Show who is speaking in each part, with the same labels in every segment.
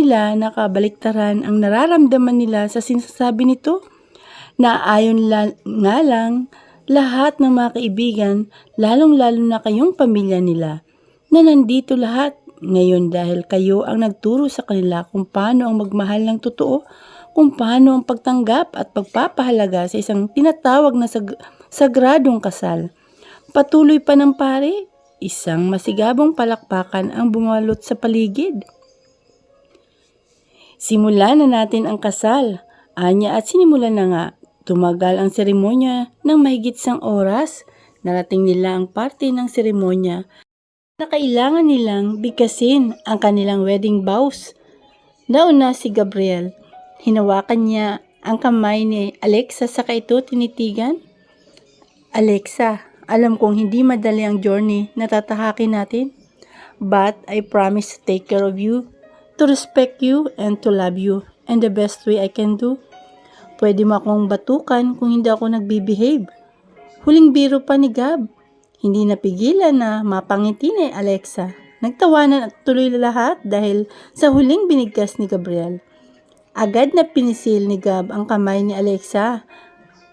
Speaker 1: nila na kabaliktaran ang nararamdaman nila sa sinasabi nito? Na ayon nga lang lahat ng mga kaibigan, lalong-lalo na kayong pamilya nila, na nandito lahat ngayon dahil kayo ang nagturo sa kanila kung paano ang magmahal ng totoo, kung paano ang pagtanggap at pagpapahalaga sa isang tinatawag na sagradong kasal. Patuloy pa ng pare, isang masigabong palakpakan ang bumalot sa paligid. Simulan na natin ang kasal, anya, at sinimulan na nga. Tumagal ang seremonya ng mahigit 1 oras. Narating nila ang parte ng seremonya na kailangan nilang bigkasin ang kanilang wedding vows. Nauna si Gabriel. Hinawakan niya ang kamay ni Alexa saka ito tinitigan. Alexa, alam kong hindi madali ang journey na tatahakin natin. But I promise to take care of you, to respect you, and to love you. And the best way I can do. Pwede mo akong batukan kung hindi ako nagbibehave. Huling biro pa ni Gab. Hindi napigilan na mapangiti ni Alexa. Nagtawanan at tuloy lahat dahil sa huling binigkas ni Gabriel. Agad na pinisil ni Gab ang kamay ni Alexa.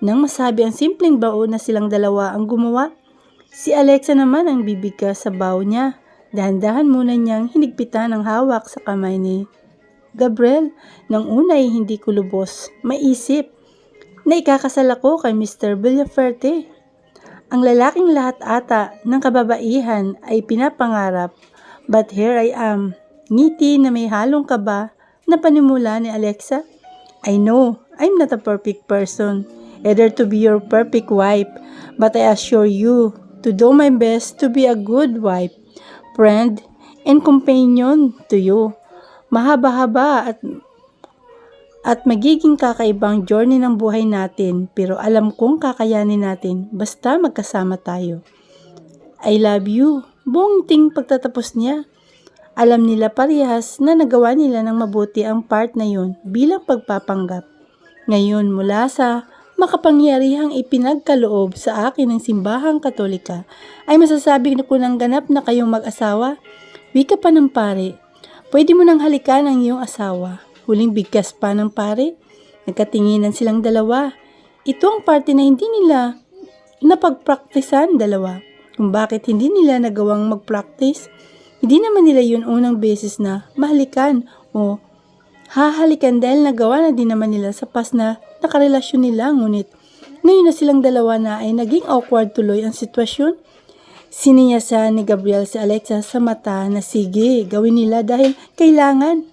Speaker 1: Nang masabi ang simpleng bao na silang dalawa ang gumawa, si Alexa naman ang bibigkas sa bao niya. Dahan-dahan muna niyang hinigpitan ang hawak sa kamay ni Gabriel. Nang una ay hindi ko lubos maisip na ikakasal ako kay Mr. Villaferte. Ang lalaking lahat ata ng kababaihan ay pinapangarap. But here I am, ngiti na may halong kaba na panimula ni Alexa. I know I'm not a perfect person, either to be your perfect wife, but I assure you to do my best to be a good wife, friend, and companion to you. Mahaba-haba at magiging kakaibang journey ng buhay natin, pero alam kong kakayanin natin basta magkasama tayo. I love you. Buong ting pagtatapos niya. Alam nila parehas na nagawa nila ng mabuti ang part na yun bilang pagpapanggap. Ngayon mula sa makapangyarihang ipinagkaloob sa akin ng simbahang Katolika, ay masasabi ko ng ganap na kayong mag-asawa. Wika pa ng pare. Pwede mo nang halikan ang iyong asawa. Huling bigkas pa ng pare. Nagkatinginan silang dalawa. Ito ang parte na hindi nila napagpraktisan dalawa. Kung bakit hindi nila nagawang mag-practice. Hindi naman nila yun unang beses na mahalikan o hahalikan dahil nagawa na din naman nila sa past na nakarelasyon nila. Ngunit ngayon na silang dalawa na ay naging awkward tuloy ang sitwasyon. Siniyasan ni Gabriel si Alexa sa mata na sige, gawin nila dahil kailangan.